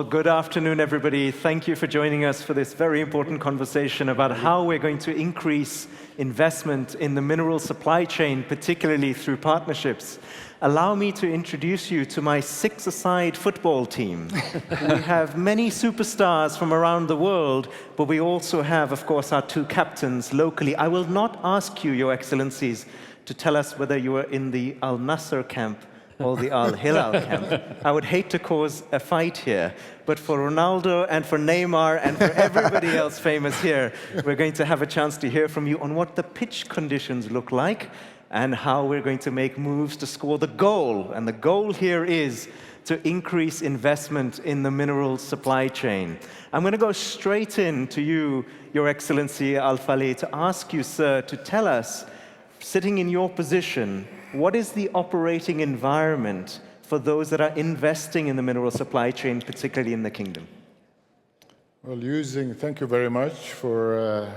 Well, good afternoon, everybody. Thank you for joining us for this very important conversation about how we're going to increase investment in the mineral supply chain, particularly through partnerships. Allow me to introduce you to my six-a-side football team. We have many superstars from around the world, but we also have, of course, our two captains locally. I will not ask you, Your Excellencies, to tell us whether you are in the Al Nasser camp or the Al Hilal camp. I would hate to cause a fight here, but for Ronaldo and for Neymar and for everybody else famous here, we're going to have a chance to hear from you on what the pitch conditions look like and how we're going to make moves to score the goal. And the goal here is to increase investment in the mineral supply chain. I'm going to go straight in to you, Your Excellency Al Faleh, to ask you, sir, to tell us, sitting in your position, what is the operating environment for those that are investing in the mineral supply chain, particularly in the kingdom? Well, thank you very much for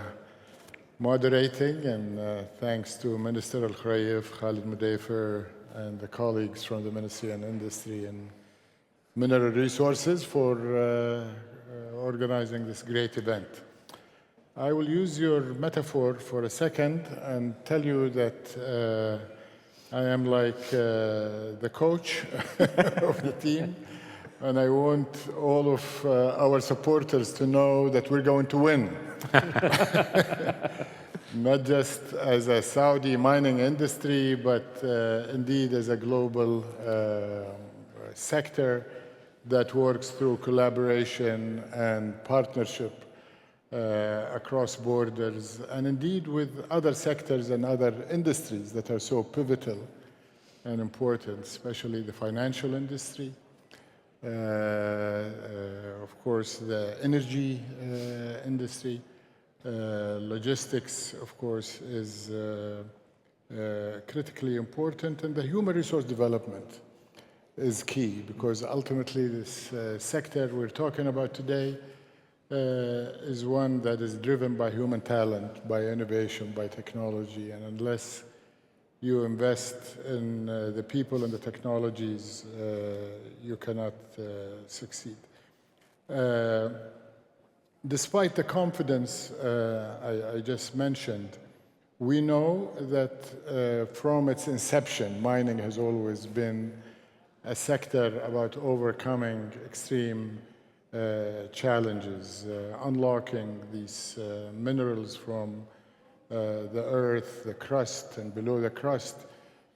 moderating, and thanks to Minister Al-Khrayef, Khalid Mudafer, and the colleagues from the Ministry of Industry and Mineral Resources for organizing this great event. I will use your metaphor for a second and tell you that I am like the coach of the team, and I want all of our supporters to know that we're going to win. Not just as a Saudi mining industry, but indeed as a global sector that works through collaboration and partnership across borders, and indeed with other sectors and other industries that are so pivotal and important, especially the financial industry, of course, the energy industry, logistics, of course, is critically important, and the human resource development is key, because ultimately this sector we're talking about today is one that is driven by human talent, by innovation, by technology, and unless you invest in the people and the technologies, you cannot succeed. Despite the confidence I just mentioned, we know that from its inception, mining has always been a sector about overcoming extreme challenges, unlocking these minerals from the earth, the crust, and below the crust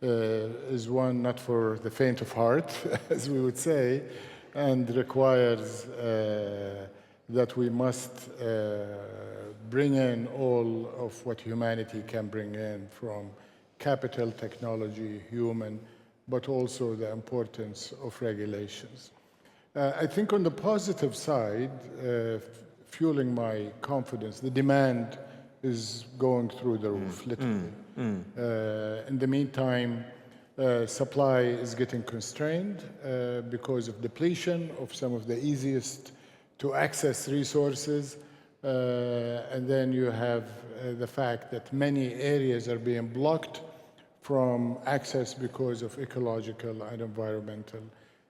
is one not for the faint of heart, as we would say, and requires that we must bring in all of what humanity can bring in from capital, technology, human, but also the importance of regulations. I think on the positive side, fueling my confidence, the demand is going through the roof, literally. In the meantime, supply is getting constrained because of depletion of some of the easiest to access resources. And then you have the fact that many areas are being blocked from access because of ecological and environmental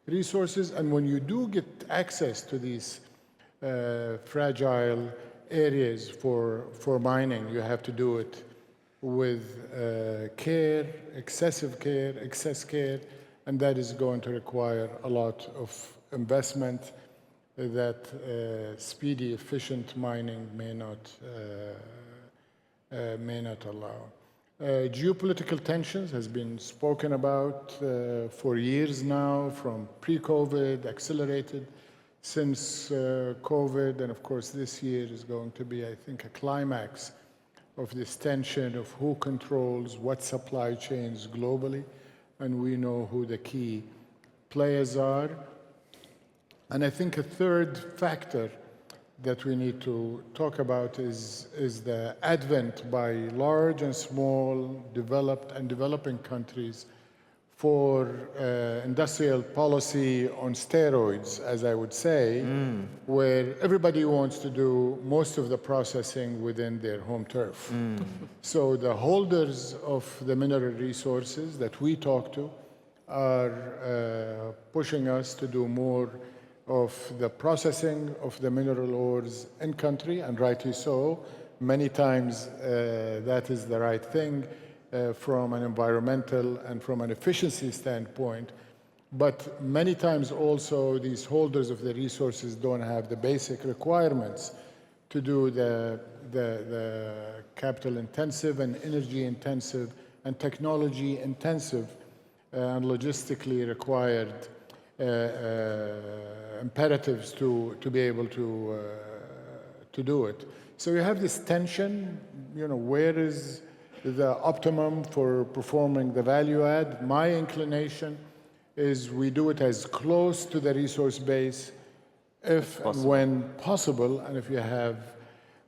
resources. And when you do get access to these fragile areas for mining, you have to do it with care, excessive care, excess care, and that is going to require a lot of investment that speedy, efficient mining may not allow. Geopolitical tensions has been spoken about for years now, from pre-COVID, accelerated since COVID, and of course this year is going to be, I think, a climax of this tension of who controls what supply chains globally, and we know who the key players are. And I think a third factor that we need to talk about is the advent by large and small, developed and developing countries for industrial policy on steroids, as I would say, where everybody wants to do most of the processing within their home turf. So the holders of the mineral resources that we talk to are pushing us to do more of the processing of the mineral ores in country, and rightly so. Many times that is the right thing from an environmental and from an efficiency standpoint. But many times also these holders of the resources don't have the basic requirements to do the capital intensive and energy intensive and technology intensive and logistically required imperatives to be able to do it. So you have this tension, where is the optimum for performing the value add? My inclination is we do it as close to the resource base if and when possible, and if you have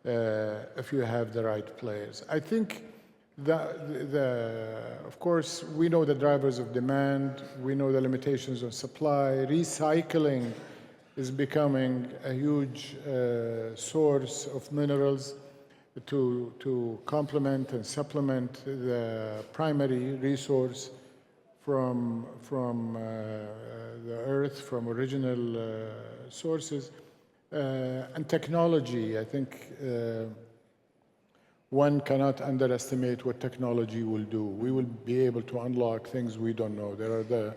the right players. I think of course, we know the drivers of demand, we know the limitations of supply. Recycling is becoming a huge source of minerals to complement and supplement the primary resource from the earth, from original sources. And technology, I think one cannot underestimate what technology will do. We will be able to unlock things we don't know. There are the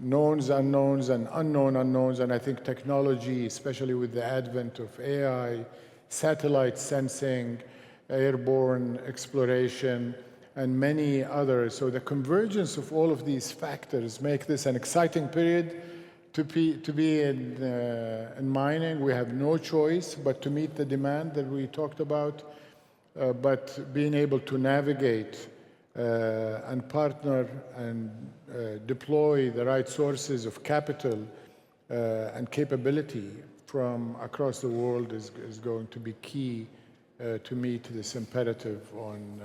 knowns, unknowns, and unknown unknowns, and I think technology, especially with the advent of AI, satellite sensing, airborne exploration, and many others. So the convergence of all of these factors make this an exciting period to be in mining. We have no choice but to meet the demand that we talked about. But being able to navigate and partner and deploy the right sources of capital and capability from across the world is going to be key to meet this imperative on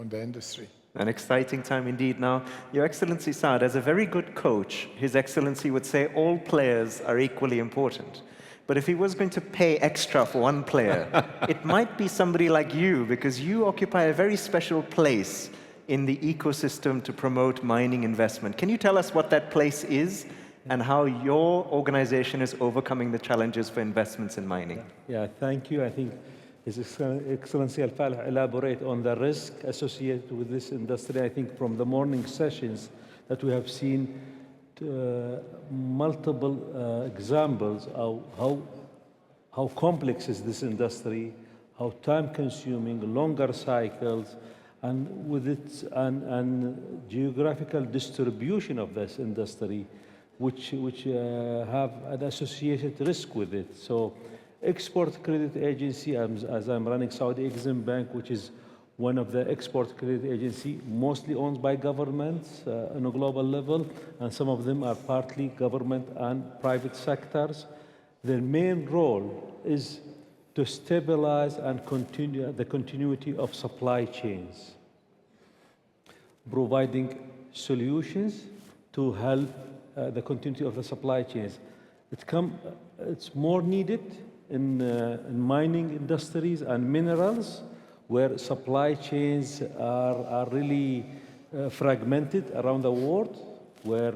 the industry. An exciting time indeed. Now, Your Excellency Saad, as a very good coach, His Excellency would say all players are equally important. But if he was going to pay extra for one player, it might be somebody like you, because you occupy a very special place in the ecosystem to promote mining investment. Can you tell us what that place is and how your organization is overcoming the challenges for investments in mining? Yeah, thank you. I think His Excellency Al-Falih elaborate on the risk associated with this industry. I think from the morning sessions that we have seen multiple examples of how complex is this industry, how time-consuming, longer cycles, and with its and geographical distribution of this industry, which have an associated risk with it. So, Export Credit Agency, as I'm running Saudi Exim Bank, which is one of the export credit agency, mostly owned by governments on a global level, and some of them are partly government and private sectors. Their main role is to stabilize and continue the continuity of supply chains, providing solutions to help the continuity of the supply chains. It's more needed in mining industries and minerals, where supply chains are really fragmented around the world, where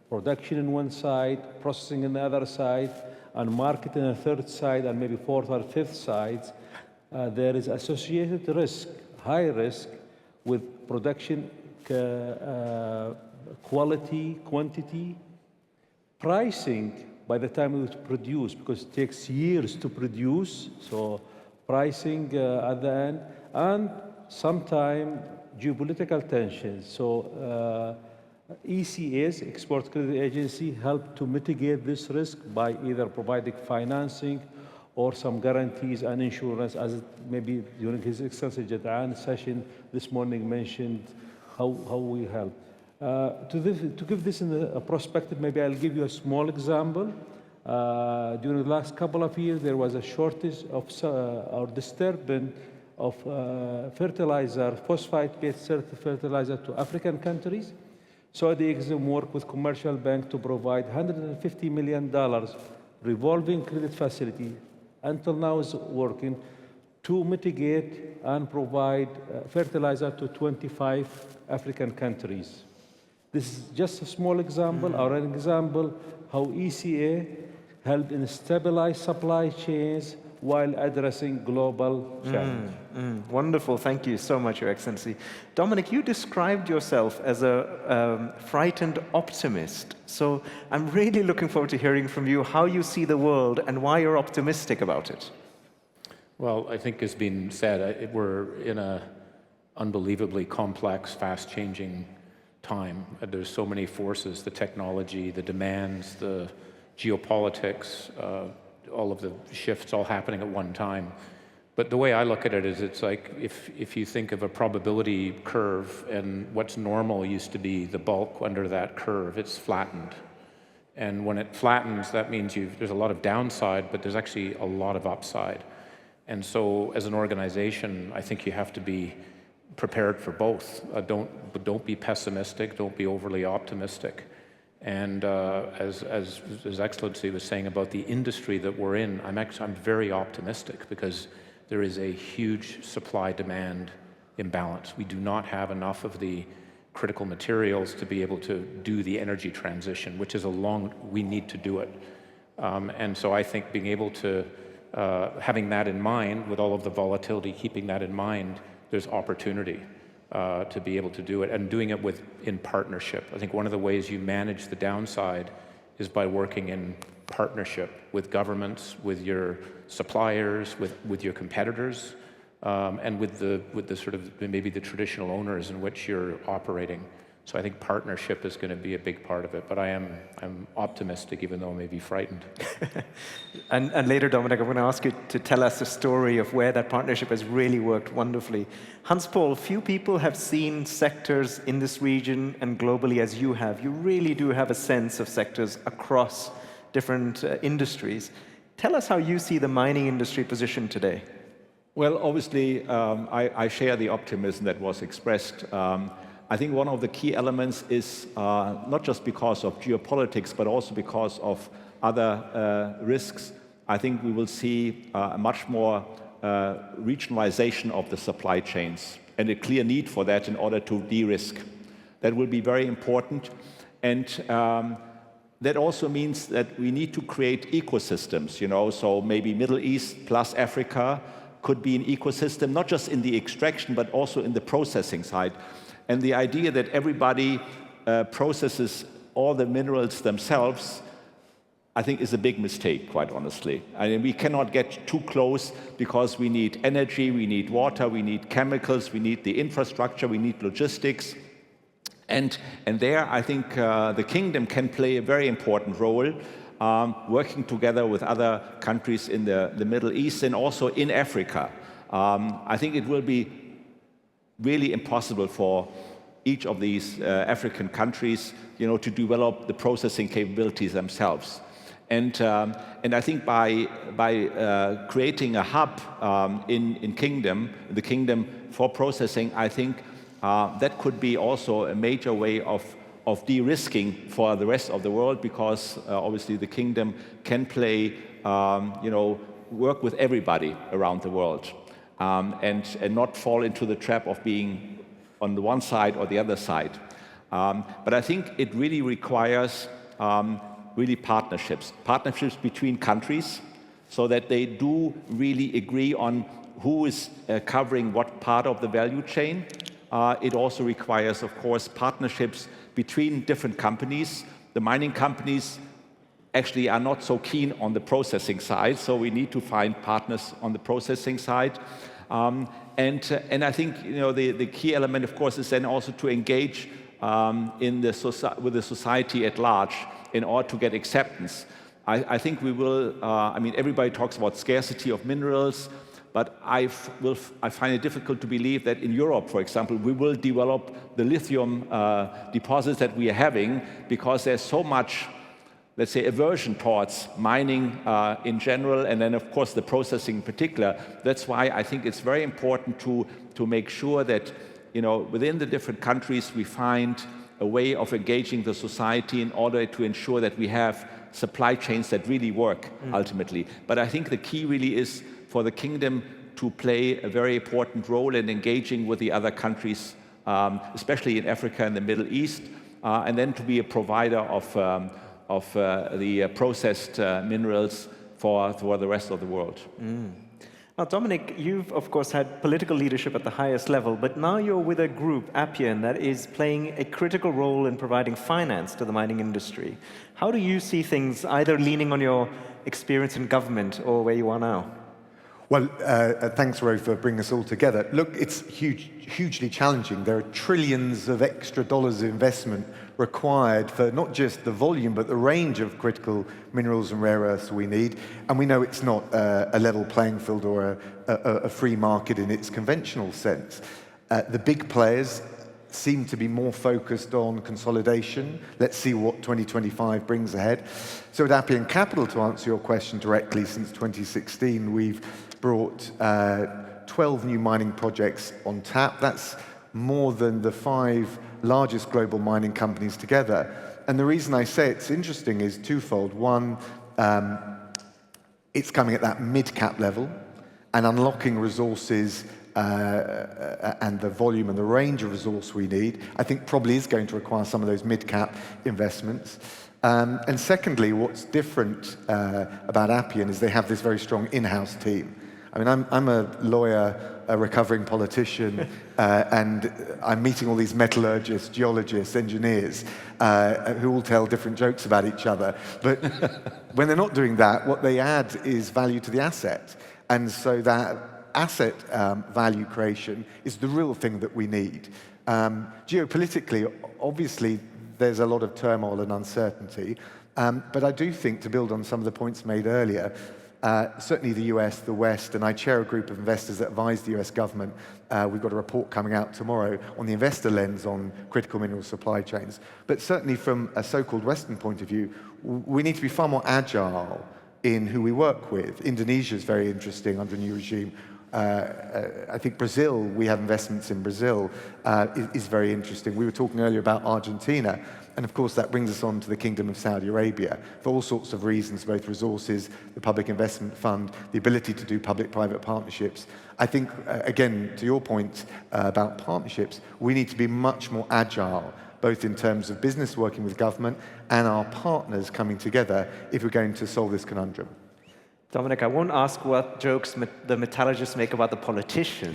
production in one side, processing in the other side, and market in a third side, and maybe fourth or fifth sides, there is associated risk, high risk, with production quality, quantity, pricing by the time it's produced, because it takes years to produce, so pricing at the end, and sometimes geopolitical tensions. So ECAs, Export Credit Agency, help to mitigate this risk by either providing financing or some guarantees and insurance, as maybe during His Excellency Jad'an session this morning mentioned how we help. To give this in a perspective, maybe I'll give you a small example. During the last couple of years, there was a shortage of or disturbance of fertilizer, phosphate-based fertilizer to African countries. Saudi Exim worked with commercial bank to provide $150 million revolving credit facility, until now is working, to mitigate and provide fertilizer to 25 African countries. This is just a small example, or an example how ECA help in stabilize supply chains while addressing global challenges. Wonderful. Thank you so much, Your Excellency. Dominic, you described yourself as a frightened optimist. So I'm really looking forward to hearing from you how you see the world and why you're optimistic about it. Well, I think as been said, we're in an unbelievably complex, fast-changing time. There's so many forces, the technology, the demands, the geopolitics, all of the shifts all happening at one time. But the way I look at it is it's like if you think of a probability curve and what's normal used to be the bulk under that curve, it's flattened. And when it flattens, that means there's a lot of downside, but there's actually a lot of upside. And so as an organization, I think you have to be prepared for both. Don't be pessimistic, don't be overly optimistic. And as His Excellency was saying about the industry that we're in, I'm very optimistic because there is a huge supply-demand imbalance. We do not have enough of the critical materials to be able to do the energy transition, which is we need to do it. And so I think being able to, having that in mind, with all of the volatility, keeping that in mind, there's opportunity to be able to do it, and doing it in partnership. I think one of the ways you manage the downside is by working in partnership with governments, with your suppliers, with your competitors, and with the sort of maybe the traditional owners in which you're operating. So I think partnership is going to be a big part of it. But I'm optimistic, even though I may be frightened. And later, Dominic, I'm going to ask you to tell us a story of where that partnership has really worked wonderfully. Hans-Paul, few people have seen sectors in this region and globally as you have. You really do have a sense of sectors across different industries. Tell us how you see the mining industry positioned today. Well, obviously, I share the optimism that was expressed. I think one of the key elements is not just because of geopolitics, but also because of other risks. I think we will see a much more regionalization of the supply chains and a clear need for that in order to de-risk. That will be very important. And that also means that we need to create ecosystems, so maybe Middle East plus Africa could be an ecosystem, not just in the extraction, but also in the processing side. And the idea that everybody processes all the minerals themselves, I think is a big mistake, quite honestly. I mean, we cannot get too close because we need energy, we need water, we need chemicals, we need the infrastructure, we need logistics. And there, I think the kingdom can play a very important role, working together with other countries in the Middle East and also in Africa. I think it will be really impossible for each of these African countries, to develop the processing capabilities themselves. And I think by creating a hub in the kingdom for processing, I think that could be also a major way of de-risking for the rest of the world, because obviously the kingdom can play, work with everybody around the world. And not fall into the trap of being on the one side or the other side. But I think it really requires partnerships between countries, so that they do really agree on who is covering what part of the value chain. It also requires, of course, partnerships between different companies. The mining companies actually are not so keen on the processing side, so we need to find partners on the processing side. And I think the key element, of course, is then also to engage with the society at large in order to get acceptance. I think we will. Everybody talks about scarcity of minerals, but I find it difficult to believe that in Europe, for example, we will develop the lithium deposits that we are having, because there's so much, let's say, aversion towards mining in general, and then of course the processing in particular. That's why I think it's very important to make sure that within the different countries we find a way of engaging the society in order to ensure that we have supply chains that really work ultimately. But I think the key really is for the kingdom to play a very important role in engaging with the other countries, especially in Africa and the Middle East, and then to be a provider the processed minerals for the rest of the world. Now, Dominic, you've, of course, had political leadership at the highest level, but now you're with a group, Appian, that is playing a critical role in providing finance to the mining industry. How do you see things, either leaning on your experience in government or where you are now? Well, thanks, Ro, for bringing us all together. Look, it's hugely challenging. There are trillions of extra dollars of investment required for not just the volume, but the range of critical minerals and rare earths we need. And we know it's not a level playing field or a free market in its conventional sense. The big players seem to be more focused on consolidation. Let's see what 2025 brings ahead. So at Appian Capital, to answer your question directly, since 2016, we've brought 12 new mining projects on tap. That's more than the 5 largest global mining companies together. And the reason I say it's interesting is twofold. One, it's coming at that mid-cap level and unlocking resources and the volume and the range of resource we need, I think probably is going to require some of those mid-cap investments. And secondly, what's different about Appian is they have this very strong in-house team. I mean, I'm a lawyer, a recovering politician, and I'm meeting all these metallurgists, geologists, engineers, who all tell different jokes about each other. But when they're not doing that, what they add is value to the asset. And so that asset value creation is the real thing that we need. Geopolitically, obviously, there's a lot of turmoil and uncertainty. But I do think, to build on some of the points made earlier, certainly the US, the West, and I chair a group of investors that advise the US government. We've got a report coming out tomorrow on the investor lens on critical mineral supply chains. But certainly from a so-called Western point of view, we need to be far more agile in who we work with. Indonesia is very interesting under a new regime. I think Brazil, we have investments in Brazil, is very interesting. We were talking earlier about Argentina, and of course that brings us on to the Kingdom of Saudi Arabia for all sorts of reasons, both resources, the Public Investment Fund, the ability to do public-private partnerships. I think, again, to your point about partnerships, we need to be much more agile, both in terms of business working with government and our partners coming together if we're going to solve this conundrum. Dominic, I won't ask what jokes the metallurgists make about the politician.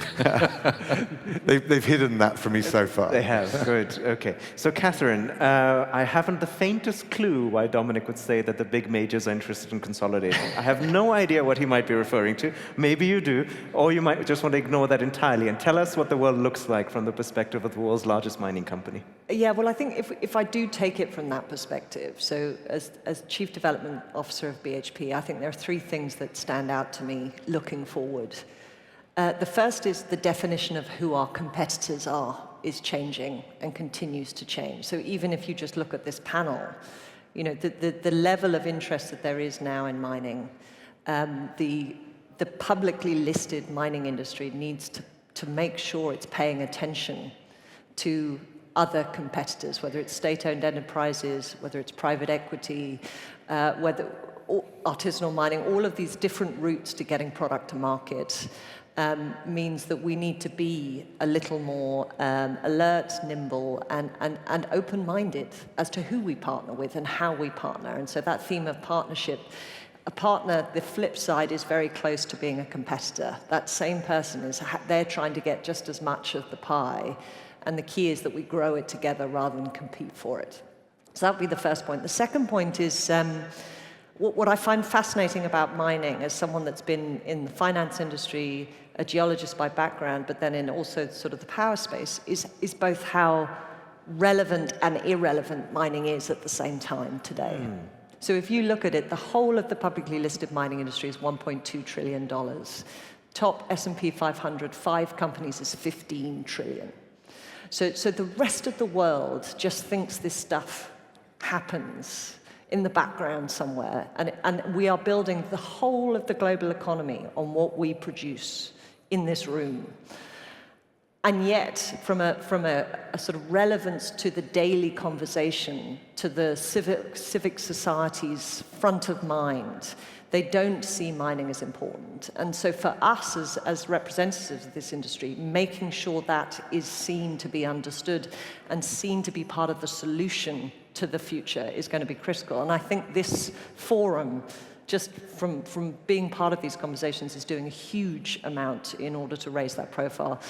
They've hidden that from me so far. They have, good, okay. So Catherine, I haven't the faintest clue why Dominic would say that the big majors are interested in consolidating. I have no idea what he might be referring to. Maybe you do, or you might just want to ignore that entirely and tell us what the world looks like from the perspective of the world's largest mining company. Yeah, well, I think if I do take it from that perspective, so as Chief Development Officer of BHP, I think there are 3 things that stand out to me looking forward. The first is the definition of who our competitors are is changing and continues to change. So even if you just look at this panel, you know, the level of interest that there is now in mining, the publicly listed mining industry needs to make sure it's paying attention to other competitors, whether it's state-owned enterprises, whether it's private equity, whether artisanal mining, all of these different routes to getting product to market means that we need to be a little more alert, nimble, and open-minded as to who we partner with and how we partner. And so that theme of partnership, a partner, the flip side, is very close to being a competitor. That same person they're trying to get just as much of the pie, and the key is that we grow it together rather than compete for it. So that would be the first point. The second point is what I find fascinating about mining, as someone that's been in the finance industry, a geologist by background, but then in also sort of the power space, is both how relevant and irrelevant mining is at the same time today. So if you look at it, the whole of the publicly listed mining industry is $1.2 trillion. Top S&P 500, 5 companies is $15 trillion. So the rest of the world just thinks this stuff happens in the background somewhere, and we are building the whole of the global economy on what we produce in this room. And yet, from a sort of relevance to the daily conversation, to the civic society's front of mind, they don't see mining as important. And so for us as representatives of this industry, making sure that is seen to be understood and seen to be part of the solution to the future is going to be critical. And I think this forum, just from being part of these conversations, is doing a huge amount in order to raise that profile.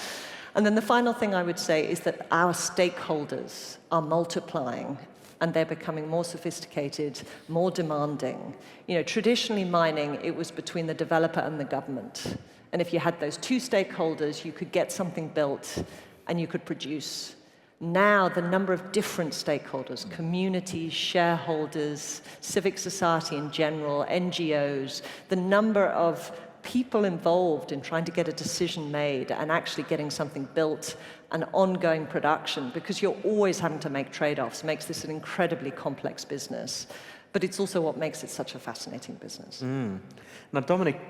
And then the final thing I would say is that our stakeholders are multiplying, and they're becoming more sophisticated, more demanding. You know, traditionally mining, it was between the developer and the government. And if you had those two stakeholders, you could get something built and you could produce. Now, the number of different stakeholders, communities, shareholders, civic society in general, NGOs, the number of people involved in trying to get a decision made and actually getting something built and ongoing production, because you're always having to make trade-offs, makes this an incredibly complex business. But it's also what makes it such a fascinating business. Now, Dominic,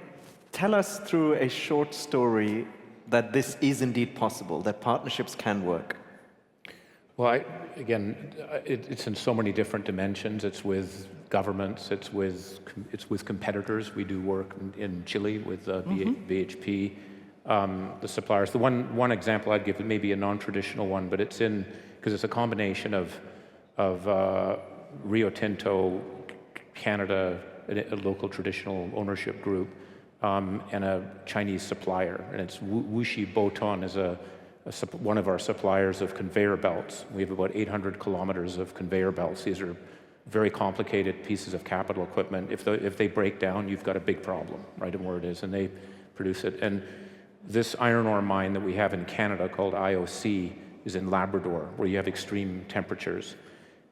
tell us through a short story that this is indeed possible, that partnerships can work. Well, it's in so many different dimensions. It's with governments. It's with competitors. We do work in Chile with BHP, the suppliers. The one example I'd give, maybe a non-traditional one, but because it's a combination of Rio Tinto, Canada, a local traditional ownership group, and a Chinese supplier, and it's Wuxi Boton is one of our suppliers of conveyor belts. We have about 800 kilometers of conveyor belts. These are very complicated pieces of capital equipment. If they break down, you've got a big problem, right, in where it is, and they produce it. And this iron ore mine that we have in Canada called IOC is in Labrador, where you have extreme temperatures.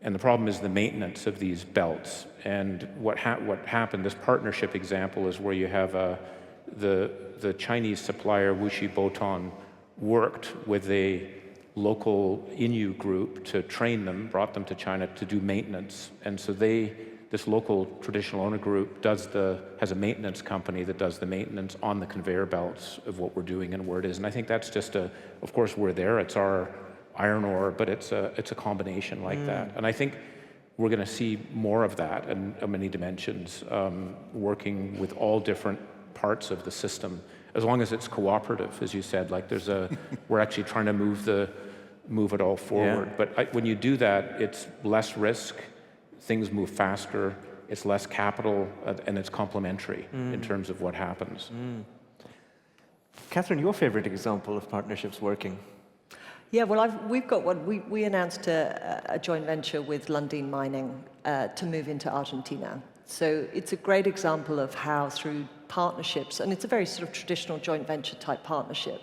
And the problem is the maintenance of these belts. And what happened, this partnership example is where you have the Chinese supplier, Wuxi Boton, worked with a local Innu group to train them, brought them to China to do maintenance. And so this local traditional owner group has a maintenance company that does the maintenance on the conveyor belts of what we're doing and where it is. And I think that's just of course we're there, it's our iron ore, but it's a combination like that. And I think we're going to see more of that in many dimensions, working with all different parts of the system, as long as it's cooperative, as you said. Like we're actually trying to move it all forward. Yeah. But when you do that, it's less risk, things move faster, it's less capital, and it's complementary in terms of what happens. Catherine, your favorite example of partnerships working? Yeah, well, we've got one. We announced a joint venture with Lundin Mining to move into Argentina. So it's a great example of how through partnerships, and it's a very sort of traditional joint venture type partnership,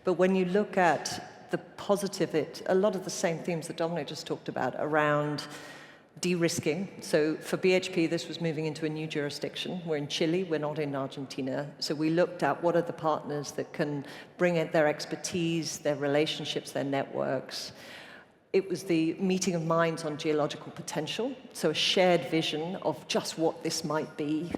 but when you look at the positive, a lot of the same themes that Dominic just talked about around de-risking. So for BHP, this was moving into a new jurisdiction. We're in Chile, we're not in Argentina. So we looked at what are the partners that can bring in their expertise, their relationships, their networks. It was the meeting of minds on geological potential, so a shared vision of just what this might be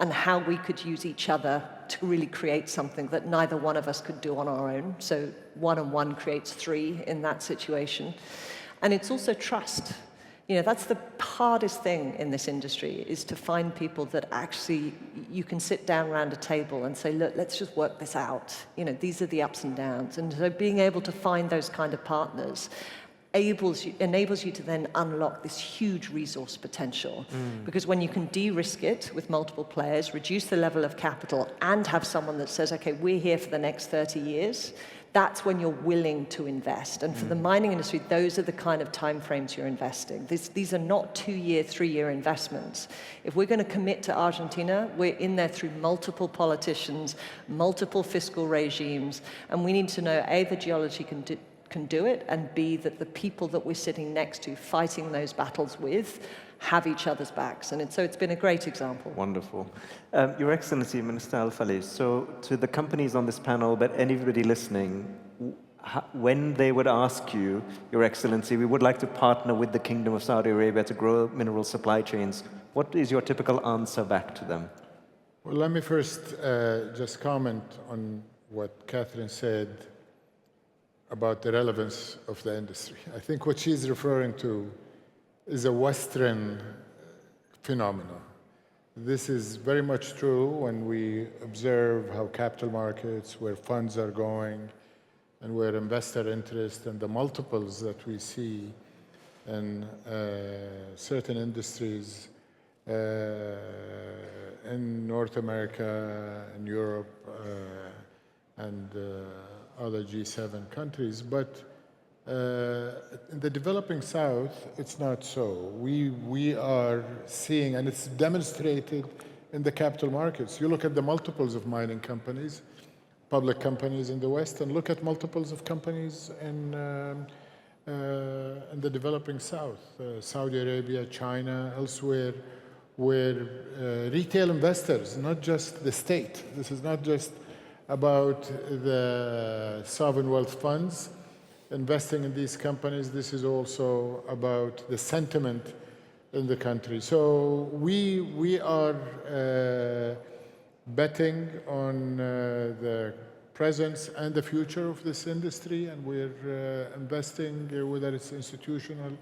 and how we could use each other to really create something that neither one of us could do on our own. So 1 and 1 creates 3 in that situation. And it's also trust. You know, that's the hardest thing in this industry, is to find people that actually you can sit down around a table and say, look, let's just work this out. You know, these are the ups and downs. And so being able to find those kind of partners enables you to then unlock this huge resource potential. Because when you can de-risk it with multiple players, reduce the level of capital, and have someone that says, okay, we're here for the next 30 years, that's when you're willing to invest. And for the mining industry, those are the kind of timeframes you're investing. These are not 2-year, 3-year investments. If we're going to commit to Argentina, we're in there through multiple politicians, multiple fiscal regimes, and we need to know, A, the geology can do it, and B, that the people that we're sitting next to fighting those battles with have each other's backs. And so it's been a great example. Wonderful. Your Excellency, Minister Al-Falih, so to the companies on this panel, but anybody listening, when they would ask you, Your Excellency, we would like to partner with the Kingdom of Saudi Arabia to grow mineral supply chains, what is your typical answer back to them? Well, let me first just comment on what Catherine said about the relevance of the industry. I think what she's referring to is a Western phenomenon. This is very much true when we observe how capital markets, where funds are going, and where investor interest and the multiples that we see in certain industries in North America, in Europe, and other G7 countries. But in the developing South, it's not so. We are seeing, and it's demonstrated in the capital markets. You look at the multiples of mining companies, public companies in the West, and look at multiples of companies in the developing South, Saudi Arabia, China, elsewhere, where retail investors, not just the state, this is not just about the sovereign wealth funds investing in these companies, this is also about the sentiment in the country. So we are betting on the presence and the future of this industry, and we're investing, whether it's institutional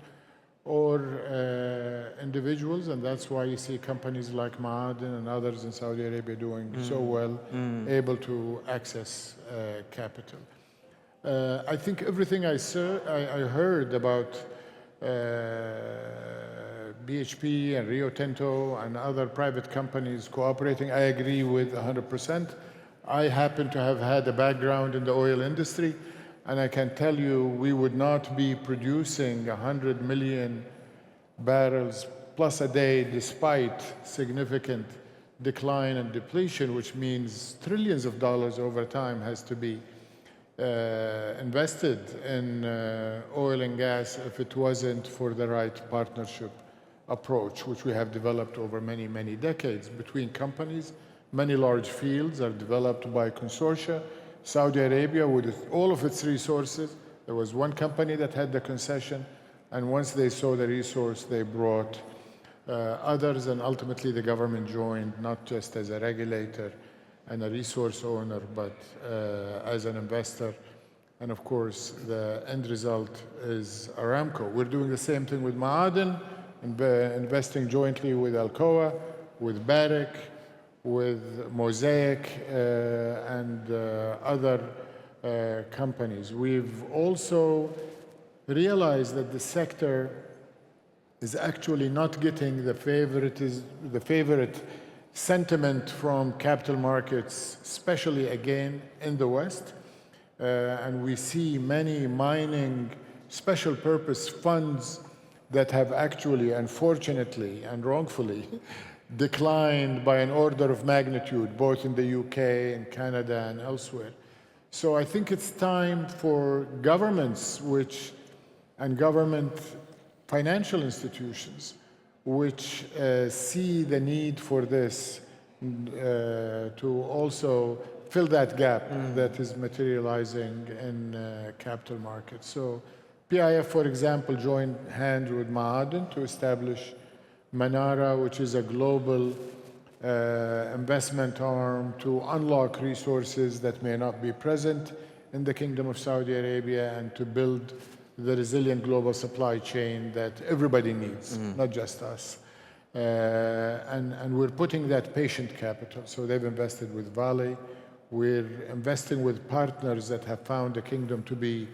or individuals, and that's why you see companies like Ma'aden and others in Saudi Arabia doing so well, able to access capital. I think everything I heard about BHP and Rio Tinto and other private companies cooperating, I agree with 100%. I happen to have had a background in the oil industry, and I can tell you we would not be producing 100 million barrels plus a day despite significant decline and depletion, which means trillions of dollars over time has to be invested in oil and gas if it wasn't for the right partnership approach, which we have developed over many, many decades between companies. Many large fields are developed by consortia. Saudi Arabia, with all of its resources, there was one company that had the concession, and once they saw the resource, they brought others, and ultimately the government joined, not just as a regulator and a resource owner, but as an investor. And of course, the end result is Aramco. We're doing the same thing with Ma'aden, investing jointly with Alcoa, with Barrick, with Mosaic, and other companies. We've also realized that the sector is actually not getting the favorite sentiment from capital markets, especially again in the West. And we see many mining special purpose funds that have actually, unfortunately and wrongfully, declined by an order of magnitude, both in the UK and Canada and elsewhere. So I think it's time for governments and government financial institutions which see the need for this to also fill that gap that is materializing in capital markets. So PIF, for example, joined hands with Ma'aden to establish Manara, which is a global investment arm to unlock resources that may not be present in the Kingdom of Saudi Arabia and to build the resilient global supply chain that everybody needs, not just us. And we're putting that patient capital. So they've invested with Vale. We're investing with partners that have found the kingdom to be,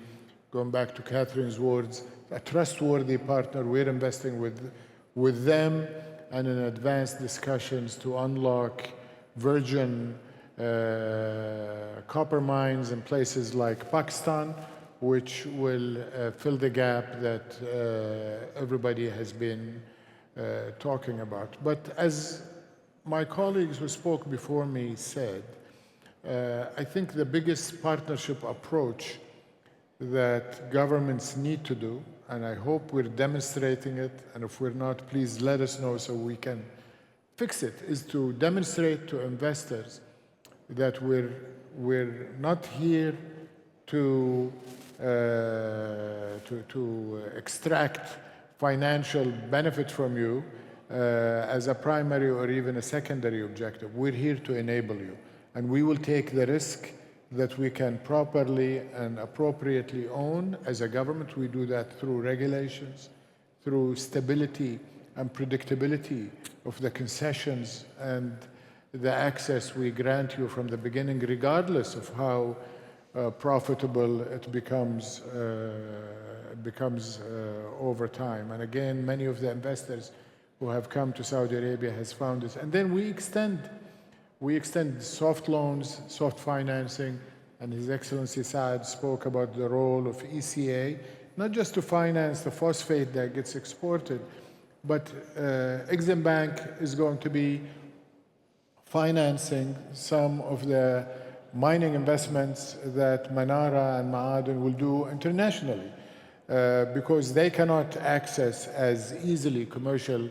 going back to Catherine's words, a trustworthy partner. We're investing with them and in advanced discussions to unlock virgin copper mines in places like Pakistan, which will fill the gap that everybody has been talking about. But as my colleagues who spoke before me said, I think the biggest partnership approach that governments need to do, and I hope we're demonstrating it, and if we're not, please let us know so we can fix it, is to demonstrate to investors that we're not here to extract financial benefit from you as a primary or even a secondary objective. We're here to enable you, and we will take the risk that we can properly and appropriately own as a government. We do that through regulations, through stability and predictability of the concessions and the access we grant you from the beginning, regardless of how profitable it becomes becomes over time. And again, many of the investors who have come to Saudi Arabia has found this. And then we extend soft loans, soft financing, and His Excellency Saad spoke about the role of ECA, not just to finance the phosphate that gets exported, but Exim Bank is going to be financing some of the mining investments that Manara and Ma'aden will do internationally because they cannot access as easily commercial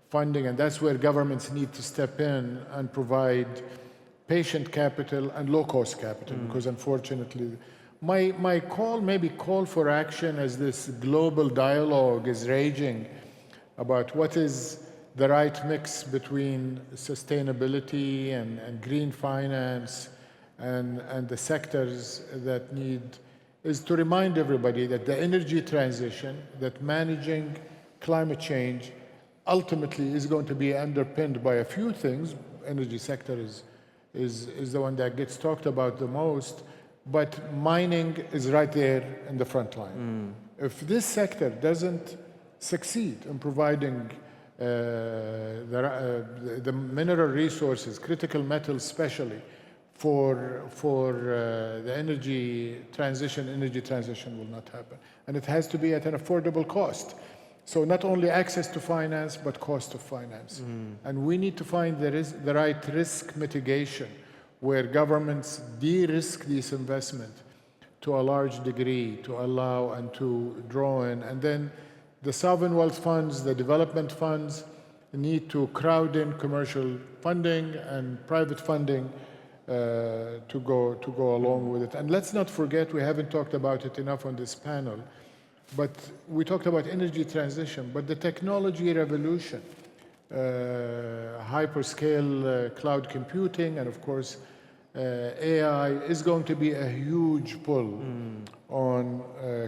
funding, and that's where governments need to step in and provide patient capital and low-cost capital, because unfortunately, my call for action as this global dialogue is raging about what is the right mix between sustainability and green finance and the sectors that need, is to remind everybody that the energy transition, that managing climate change ultimately is going to be underpinned by a few things. Energy sector is the one that gets talked about the most, but mining is right there in the front line. If this sector doesn't succeed in providing the mineral resources, critical metals especially, for the energy transition will not happen. And it has to be at an affordable cost. So not only access to finance, but cost of finance. And we need to find the right risk mitigation where governments de-risk these investments to a large degree to allow and to draw in. And then the sovereign wealth funds, the development funds need to crowd in commercial funding and private funding to go along with it. And let's not forget, we haven't talked about it enough on this panel, but we talked about energy transition, but the technology revolution, hyperscale cloud computing, and of course, AI is going to be a huge pull on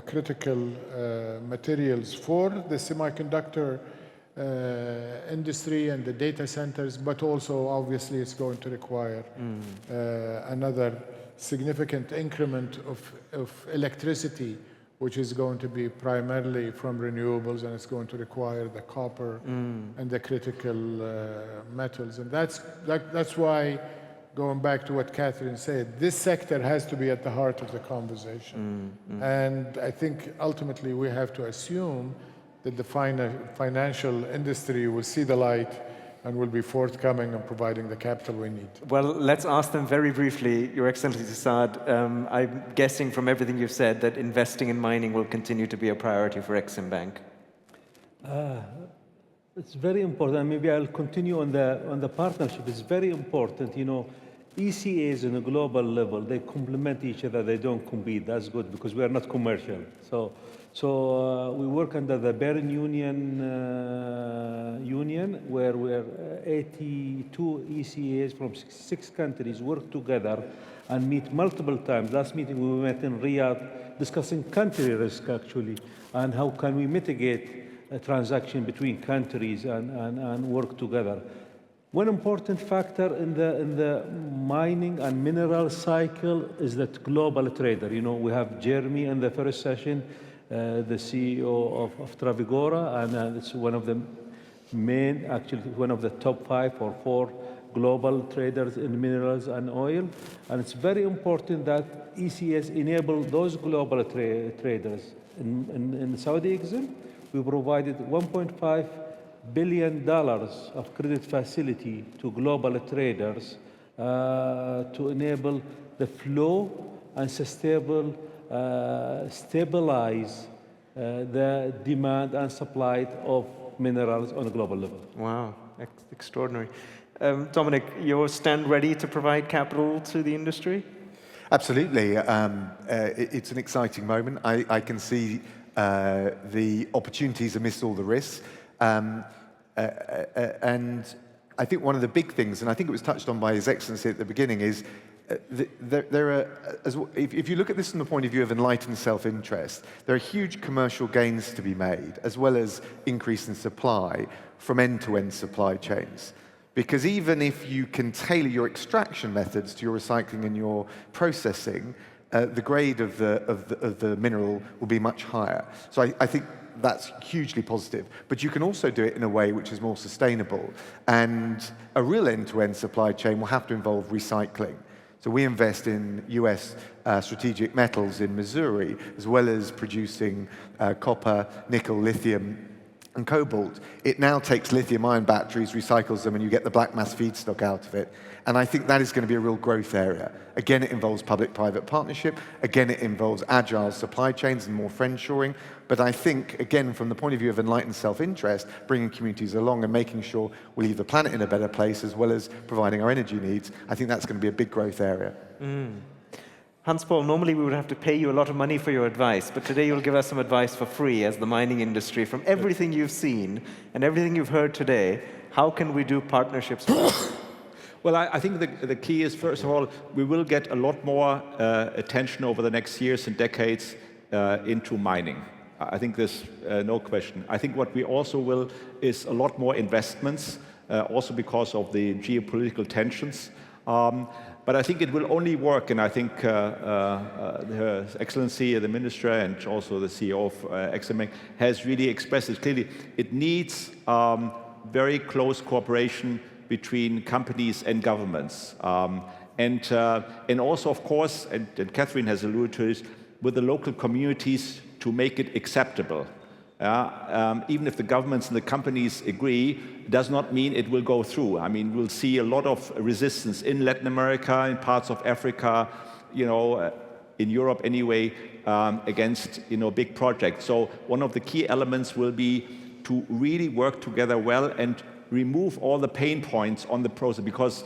critical materials for the semiconductor industry and the data centers, but also obviously it's going to require another significant increment of electricity, which is going to be primarily from renewables, and it's going to require the copper and the critical metals. And that's why, going back to what Catherine said, this sector has to be at the heart of the conversation. And I think ultimately we have to assume that the financial industry will see the light and will be forthcoming and providing the capital we need. Well, let's ask them very briefly. Your Excellency Saad, I'm guessing from everything you've said that investing in mining will continue to be a priority for Exim Bank. It's very important. Maybe I'll continue on the partnership. It's very important. You know, ECAs on a global level, they complement each other. They don't compete. That's good because we are not commercial. So we work under the Berne Union, where we're 82 ECAs from six countries work together and meet multiple times. Last meeting we met in Riyadh discussing country risk actually, and how can we mitigate a transaction between countries and work together. One important factor in the mining and mineral cycle is that global trader. You know, we have Jeremy in the first session, the CEO of Trafigura, and it's one of the main, actually one of the top 5 or 4 global traders in minerals and oil. And it's very important that ECS enable those global traders. In Saudi Exim, we provided $1.5 billion of credit facility to global traders to enable the flow and stabilize the demand and supply of minerals on a global level. Wow, extraordinary. Dominic, you're stand ready to provide capital to the industry? Absolutely. It's an exciting moment. I can see the opportunities amidst all the risks. And I think one of the big things, and I think it was touched on by His Excellency at the beginning, is there are, if you look at this from the point of view of enlightened self-interest, there are huge commercial gains to be made, as well as increase in supply from end-to-end supply chains. Because even if you can tailor your extraction methods to your recycling and your processing, the grade of the mineral will be much higher. So I think that's hugely positive. But you can also do it in a way which is more sustainable. And a real end-to-end supply chain will have to involve recycling. So we invest in US strategic metals in Missouri, as well as producing copper, nickel, lithium, and cobalt. It now takes lithium-ion batteries, recycles them, and you get the black mass feedstock out of it. And I think that is going to be a real growth area. Again, it involves public-private partnership. Again, it involves agile supply chains and more friendshoring. But I think, again, from the point of view of enlightened self-interest, bringing communities along and making sure we leave the planet in a better place, as well as providing our energy needs, I think that's going to be a big growth area. Hans-Paul, normally we would have to pay you a lot of money for your advice, but today you'll give us some advice for free as the mining industry. From everything you've seen and everything you've heard today, how can we do partnerships? Well, I think the key is, first of all, we will get a lot more attention over the next years and decades into mining. I think there's no question. I think what we also will is a lot more investments, also because of the geopolitical tensions. But I think it will only work, and I think Her Excellency, the Minister, and also the CEO of Eximbank has really expressed it clearly. It needs very close cooperation between companies and governments. And also, of course, and Catherine has alluded to this, with the local communities to make it acceptable. Even if the governments and the companies agree, does not mean it will go through. I mean, we'll see a lot of resistance in Latin America, in parts of Africa, in Europe anyway, against big projects. So one of the key elements will be to really work together well and remove all the pain points on the process, because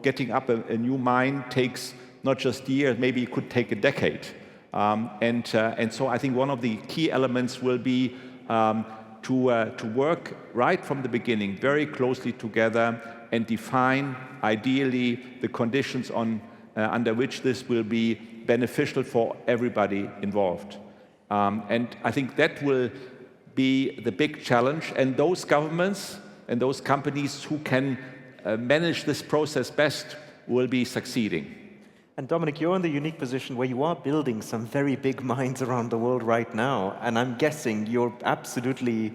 getting up a new mine takes not just years, maybe it could take a decade. And so I think one of the key elements will be to work right from the beginning very closely together and define ideally the conditions under which this will be beneficial for everybody involved. And I think that will be the big challenge, and those governments and those companies who can manage this process best will be succeeding. And Dominic, you're in the unique position where you are building some very big mines around the world right now, and I'm guessing you're absolutely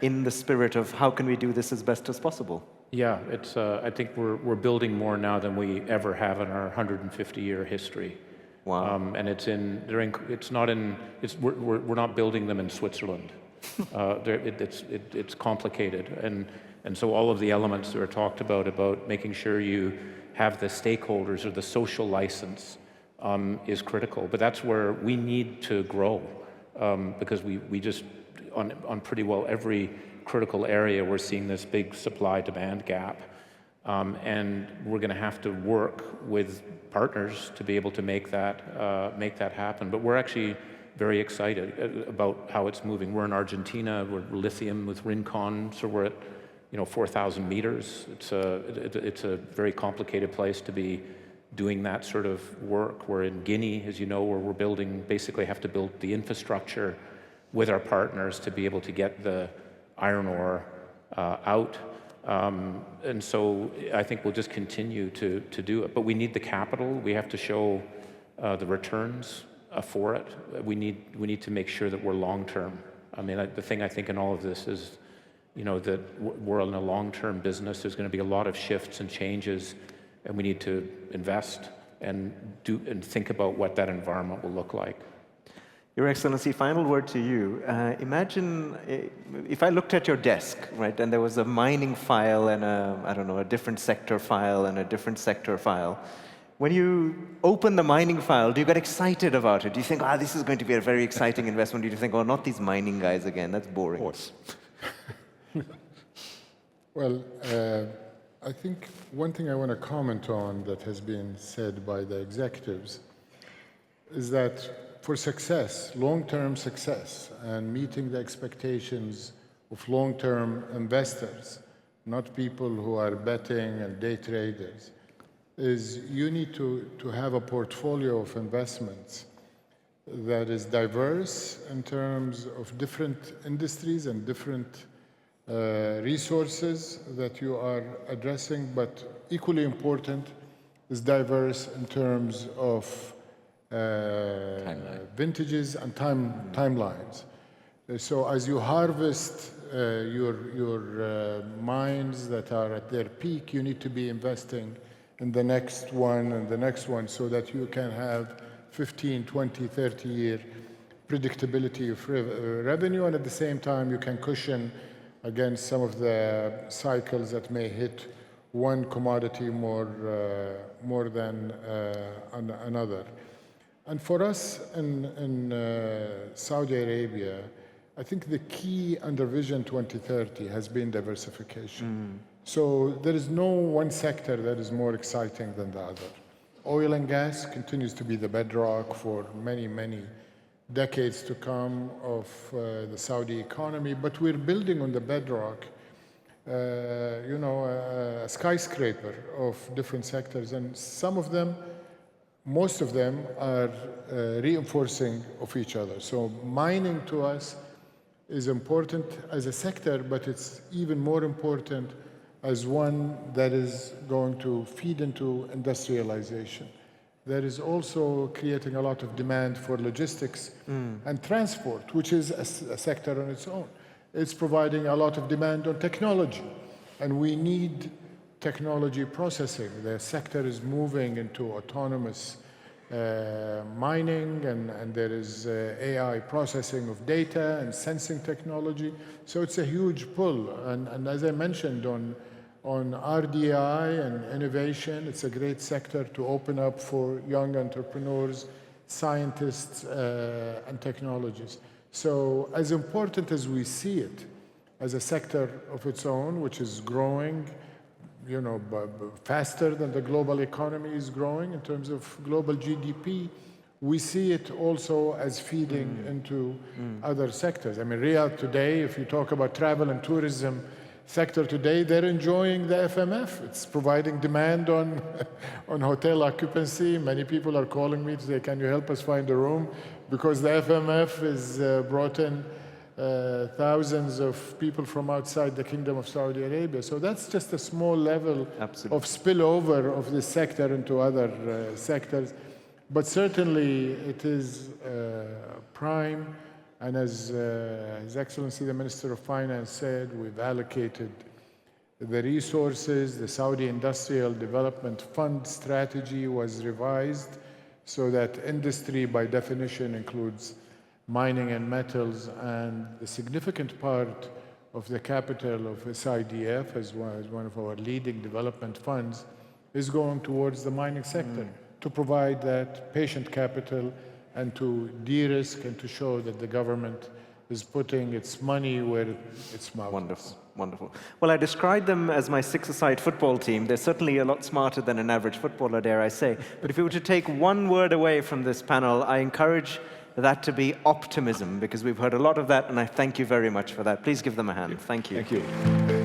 in the spirit of how can we do this as best as possible. Yeah, it's. I think we're building more now than we ever have in our 150-year history. Wow. And we're not building them in Switzerland. It's complicated, and so all of the elements that are talked about making sure you have the stakeholders or the social license is critical. But that's where we need to grow, because we just on pretty well every critical area we're seeing this big supply-demand gap, and we're going to have to work with partners to be able to make that happen. But we're actually very excited about how it's moving. We're in Argentina. We're lithium with Rincon, so we're at 4,000 meters. It's a very complicated place to be doing that sort of work. We're in Guinea, as you know, where we're basically have to build the infrastructure with our partners to be able to get the iron ore out. And so I think we'll just continue to do it. But we need the capital. We have to show the returns for it. We need to make sure that we're long-term. I mean, the thing I think in all of this is, that we're in a long-term business. There's going to be a lot of shifts and changes, and we need to invest and think about what that environment will look like. Your Excellency, final word to you. Imagine if I looked at your desk, right, and there was a mining file and a different sector file and a different sector file. When you open the mining file, do you get excited about it? Do you think, this is going to be a very exciting investment? Do you think, not these mining guys again, that's boring? Of course. Well, I think one thing I want to comment on that has been said by the executives is that for success, long-term success, and meeting the expectations of long-term investors, not people who are betting and day traders, is you need to have a portfolio of investments that is diverse in terms of different industries and different resources that you are addressing, but equally important is diverse in terms of vintages and timelines. So as you harvest your mines that are at their peak, you need to be investing in the next one and the next one so that you can have 15, 20, 30-year predictability of revenue, and at the same time you can cushion against some of the cycles that may hit one commodity more than another. And for us in Saudi Arabia, I think the key under Vision 2030 has been diversification. So there is no one sector that is more exciting than the other. Oil and gas continues to be the bedrock for many, many decades to come of the Saudi economy, but we're building on the bedrock, a skyscraper of different sectors, and some of them, most of them are reinforcing of each other. So mining to us is important as a sector, but it's even more important as one that is going to feed into industrialization. There is also creating a lot of demand for logistics and transport, which is a sector on its own. It's providing a lot of demand on technology, and we need technology processing. The sector is moving into autonomous mining, and there is AI processing of data and sensing technology. So it's a huge pull. And as I mentioned on RDI and innovation, it's a great sector to open up for young entrepreneurs, scientists, and technologists. So as important as we see it as a sector of its own, which is growing, faster than the global economy is growing in terms of global GDP, we see it also as feeding into other sectors. I mean, Riyadh today, if you talk about travel and tourism sector today, they're enjoying the FMF. It's providing demand on hotel occupancy. Many people are calling me to say, can you help us find a room? Because the FMF has brought in thousands of people from outside the Kingdom of Saudi Arabia. So that's just a small level of spillover of this sector into other sectors. But certainly it is prime. And as His Excellency the Minister of Finance said, we've allocated the resources. The Saudi Industrial Development Fund strategy was revised so that industry, by definition, includes mining and metals, and the significant part of the capital of SIDF, as one of our leading development funds, is going towards the mining sector to provide that patient capital and to de-risk and to show that the government is putting its money where its mouth is. Wonderful, wonderful. Well, I described them as my six-a-side football team. They're certainly a lot smarter than an average footballer, dare I say. But if you were to take one word away from this panel, I encourage that to be optimism, because we've heard a lot of that, and I thank you very much for that. Please give them a hand. Thank you. Thank you.